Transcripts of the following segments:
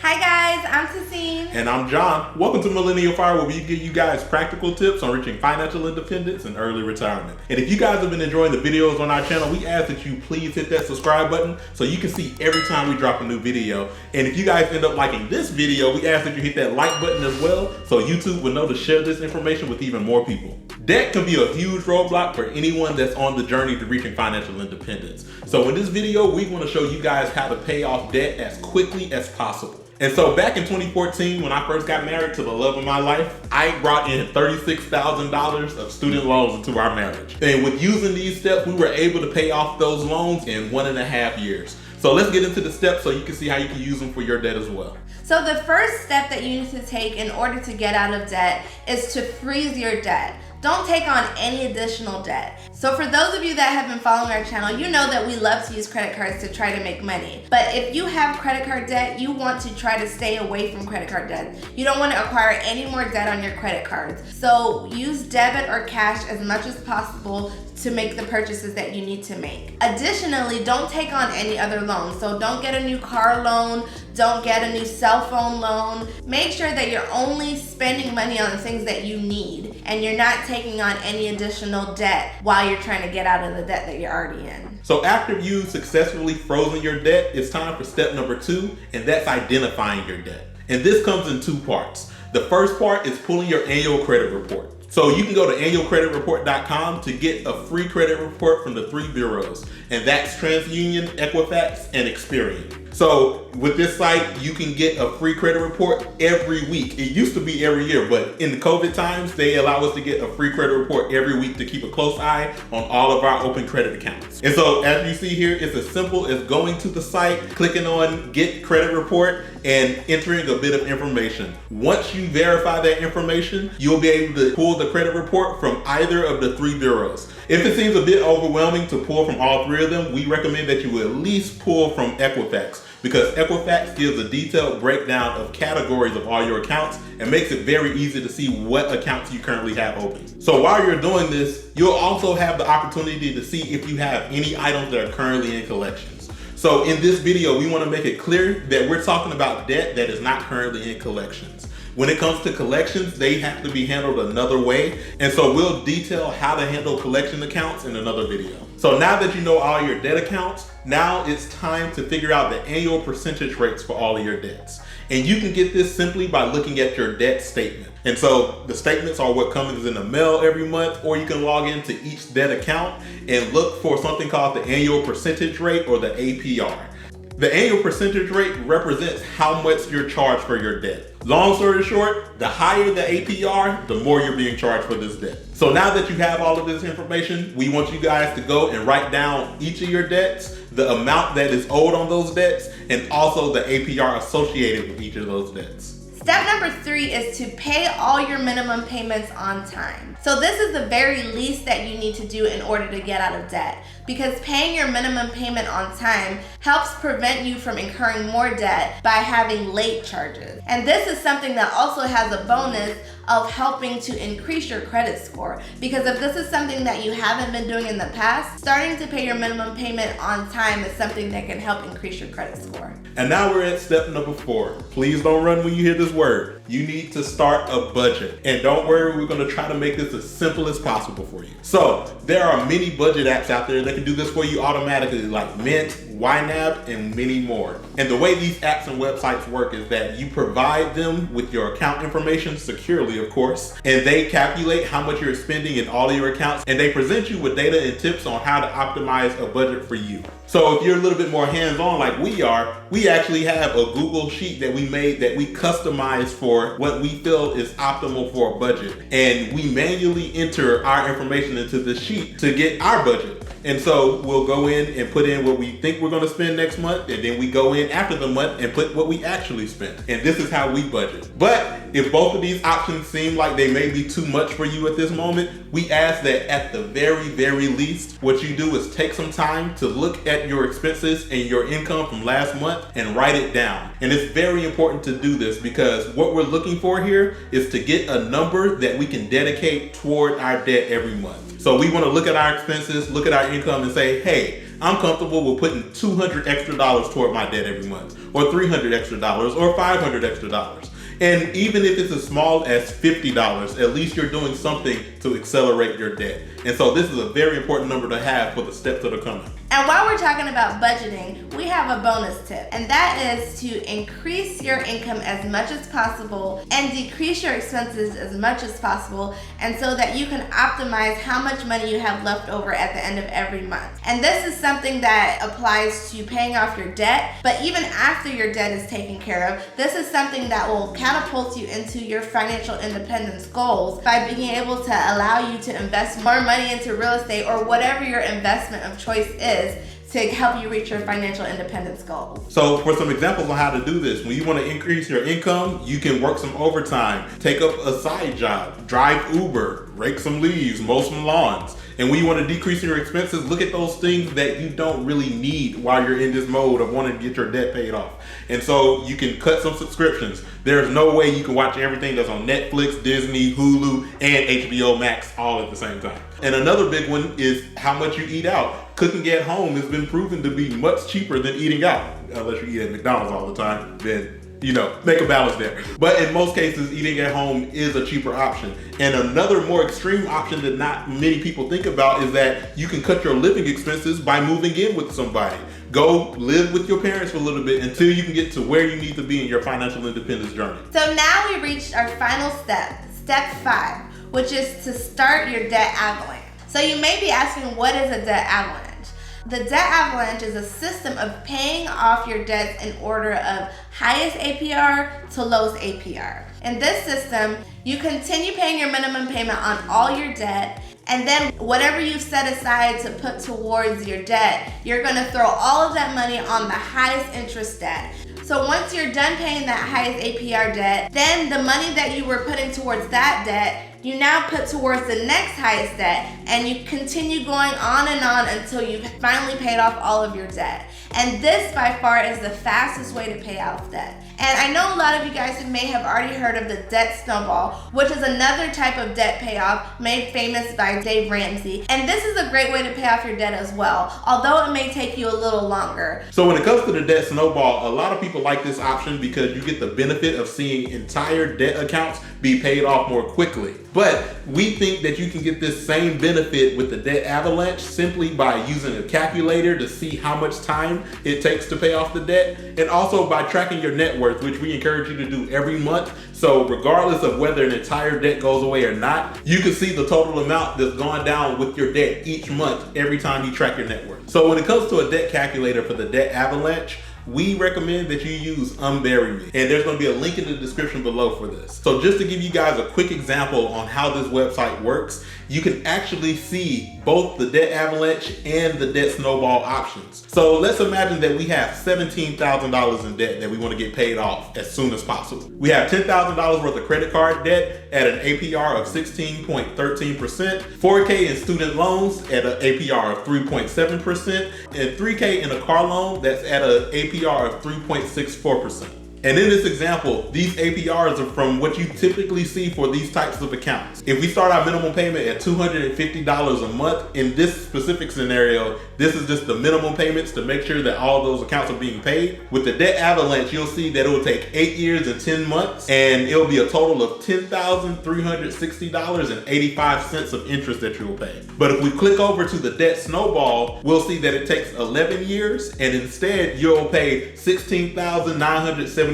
Hi guys, I'm Tassine. And I'm John. Welcome to Millennial Fire, where we give you guys practical tips on reaching financial independence and early retirement. And if you guys have been enjoying the videos on our channel, we ask that you please hit that subscribe button so you can see every time we drop a new video. And if you guys end up liking this video, we ask that you hit that like button as well so YouTube will know to share this information with even more people. Debt can be a huge roadblock for anyone that's on the journey to reaching financial independence. So in this video, we want to show you guys how to pay off debt as quickly as possible. And so back in 2014, when I first got married to the love of my life, I brought in $36,000 of student loans into our marriage. And with using these steps, we were able to pay off those loans in 1.5 years. So let's get into the steps so you can see how you can use them for your debt as well. So the first step that you need to take in order to get out of debt is to freeze your debt. Don't take on any additional debt. So for those of you that have been following our channel, you know that we love to use credit cards to try to make money. But if you have credit card debt, you want to try to stay away from credit card debt. You don't want to acquire any more debt on your credit cards. So use debit or cash as much as possible to make the purchases that you need to make. Additionally, don't take on any other loans. So don't get a new car loan, don't get a new cell phone loan. Make sure that you're only spending money on the things that you need and you're not taking on any additional debt while you're trying to get out of the debt that you're already in. So after you've successfully frozen your debt, it's time for step number 2, and that's identifying your debt. And this comes in 2 parts. The first part is pulling your annual credit report. So you can go to annualcreditreport.com to get a free credit report from the 3 bureaus, and that's TransUnion, Equifax, and Experian. So with this site, you can get a free credit report every week. It used to be every year, but in the COVID times, they allow us to get a free credit report every week to keep a close eye on all of our open credit accounts. And so as you see here, it's as simple as going to the site, clicking on Get Credit Report, and entering a bit of information. Once you verify that information, you'll be able to pull the credit report from either of the 3 bureaus. If it seems a bit overwhelming to pull from all 3 of them, we recommend that you at least pull from Equifax, because Equifax gives a detailed breakdown of categories of all your accounts and makes it very easy to see what accounts you currently have open. So while you're doing this, you'll also have the opportunity to see if you have any items that are currently in collections. So in this video, we want to make it clear that we're talking about debt that is not currently in collections. When it comes to collections, they have to be handled another way. And so we'll detail how to handle collection accounts in another video. So now that you know all your debt accounts, now it's time to figure out the annual percentage rates for all of your debts. And you can get this simply by looking at your debt statement. And so the statements are what comes in the mail every month, or you can log into each debt account and look for something called the annual percentage rate, or the APR. The annual percentage rate represents how much you're charged for your debt. Long story short, the higher the APR, the more you're being charged for this debt. So now that you have all of this information, we want you guys to go and write down each of your debts, the amount that is owed on those debts, and also the APR associated with each of those debts. Step number 3 is to pay all your minimum payments on time. So this is the very least that you need to do in order to get out of debt, because paying your minimum payment on time helps prevent you from incurring more debt by having late charges. And this is something that also has a bonus of helping to increase your credit score, because if this is something that you haven't been doing in the past, starting to pay your minimum payment on time is something that can help increase your credit score. And now we're at step number 4. Please don't run when you hear this word. You need to start a budget. And don't worry, we're going to try to make this as simple as possible for you. So there are many budget apps out there that can do this for you automatically, like Mint, YNAB, and many more. And the way these apps and websites work is that you provide them with your account information securely, of course, and they calculate how much you're spending in all of your accounts, and they present you with data and tips on how to optimize a budget for you. So if you're a little bit more hands-on like we are, we actually have a Google sheet that we made that we customized for what we feel is optimal for a budget. And we manually enter our information into this sheet to get our budget. And so we'll go in and put in what we think we're going to spend next month, and then we go in after the month and put what we actually spent. And this is how we budget. But if both of these options seem like they may be too much for you at this moment, we ask that at the very, very least, what you do is take some time to look at your expenses and your income from last month and write it down. And it's very important to do this, because what we're looking for here is to get a number that we can dedicate toward our debt every month. So we want to look at our expenses, look at our income, and say, hey, I'm comfortable with putting $200 extra toward my debt every month, or $300 extra, or $500 extra. And even if it's as small as $50, at least you're doing something to accelerate your debt. And so this is a very important number to have for the steps that are coming. And while we're talking about budgeting, we have a bonus tip, and that is to increase your income as much as possible and decrease your expenses as much as possible, and so that you can optimize how much money you have left over at the end of every month. And this is something that applies to paying off your debt, but even after your debt is taken care of, this is something that will catapult you into your financial independence goals by being able to allow you to invest more money into real estate or whatever your investment of choice is to help you reach your financial independence goals. So for some examples on how to do this, when you want to increase your income, you can work some overtime, take up a side job, drive Uber, rake some leaves, mow some lawns. And when you want to decrease your expenses, look at those things that you don't really need while you're in this mode of wanting to get your debt paid off. And so you can cut some subscriptions. There's no way you can watch everything that's on Netflix, Disney, Hulu, and HBO Max all at the same time. And another big one is how much you eat out. Cooking at home has been proven to be much cheaper than eating out. Unless you eat at McDonald's all the time, then make a balance there. But in most cases, eating at home is a cheaper option. And another more extreme option that not many people think about is that you can cut your living expenses by moving in with somebody. Go live with your parents for a little bit until you can get to where you need to be in your financial independence journey. So now we reached our final step, step 5, which is to start your debt avalanche. So you may be asking, what is a debt avalanche? The debt avalanche is a system of paying off your debts in order of highest APR to lowest APR. In this system, you continue paying your minimum payment on all your debt, and then whatever you've set aside to put towards your debt, you're gonna throw all of that money on the highest interest debt. So once you're done paying that highest APR debt, then the money that you were putting towards that debt, you now put towards the next highest debt, and you continue going on and on until you've finally paid off all of your debt. And this by far is the fastest way to pay off debt. And I know a lot of you guys may have already heard of the debt snowball, which is another type of debt payoff made famous by Dave Ramsey. And this is a great way to pay off your debt as well, although it may take you a little longer. So when it comes to the debt snowball, a lot of people like this option because you get the benefit of seeing entire debt accounts be paid off more quickly. But we think that you can get this same benefit with the debt avalanche simply by using a calculator to see how much time it takes to pay off the debt, and also by tracking your net worth, which we encourage you to do every month. So regardless of whether an entire debt goes away or not, you can see the total amount that's gone down with your debt each month every time you track your net worth. So when it comes to a debt calculator for the debt avalanche, we recommend that you use Unbury Me, and there's going to be a link in the description below for this. So just to give you guys a quick example on how this website works, you can actually see both the debt avalanche and the debt snowball options. So let's imagine that we have $17,000 in debt that we want to get paid off as soon as possible. We have $10,000 worth of credit card debt at an APR of 16.13%, $4K in student loans at an APR of 3.7%, and $3K in a car loan that's at an APR of 3.64%. And in this example, these APRs are from what you typically see for these types of accounts. If we start our minimum payment at $250 a month, in this specific scenario, this is just the minimum payments to make sure that all those accounts are being paid. With the debt avalanche, you'll see that it will take 8 years and 10 months, and it'll be a total of $10,360.85 of interest that you'll pay. But if we click over to the debt snowball, we'll see that it takes 11 years, and instead you'll pay $16,974.16.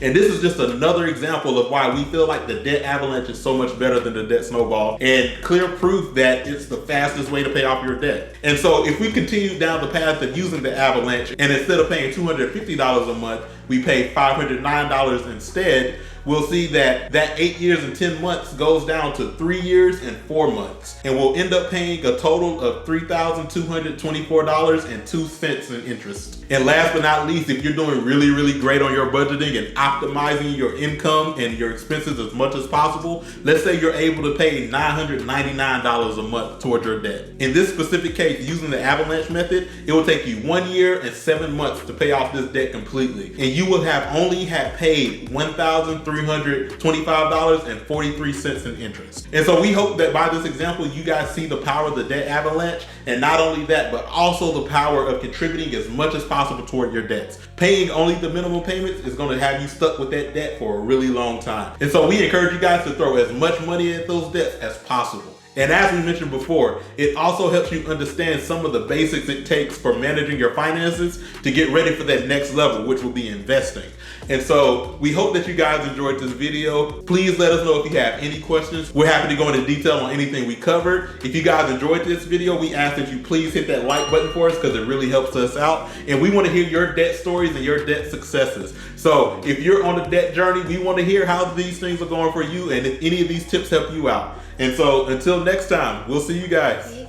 And this is just another example of why we feel like the debt avalanche is so much better than the debt snowball, and clear proof that it's the fastest way to pay off your debt. And so if we continue down the path of using the avalanche, and instead of paying $250 a month, we pay $509 instead, we'll see that 8 years and 10 months goes down to 3 years and 4 months. And we'll end up paying a total of $3,224.02 in interest. And last but not least, if you're doing really, really great on your budgeting and optimizing your income and your expenses as much as possible, let's say you're able to pay $999 a month towards your debt. In this specific case, using the avalanche method, it will take you 1 year and 7 months to pay off this debt completely. And you will have only paid $1,325.43 in interest. And so we hope that by this example, you guys see the power of the debt avalanche And not only that, but also the power of contributing as much as possible toward your debts. Paying only the minimum payments is going to have you stuck with that debt for a really long time. And so we encourage you guys to throw as much money at those debts as possible. And as we mentioned before, it also helps you understand some of the basics it takes for managing your finances to get ready for that next level, which will be investing. And so we hope that you guys enjoyed this video. Please let us know if you have any questions. We're happy to go into detail on anything we covered. If you guys enjoyed this video, we ask that you please hit that like button for us because it really helps us out. And we want to hear your debt stories and your debt successes. So if you're on a debt journey, we want to hear how these things are going for you and if any of these tips help you out. And so until next time, we'll see you guys.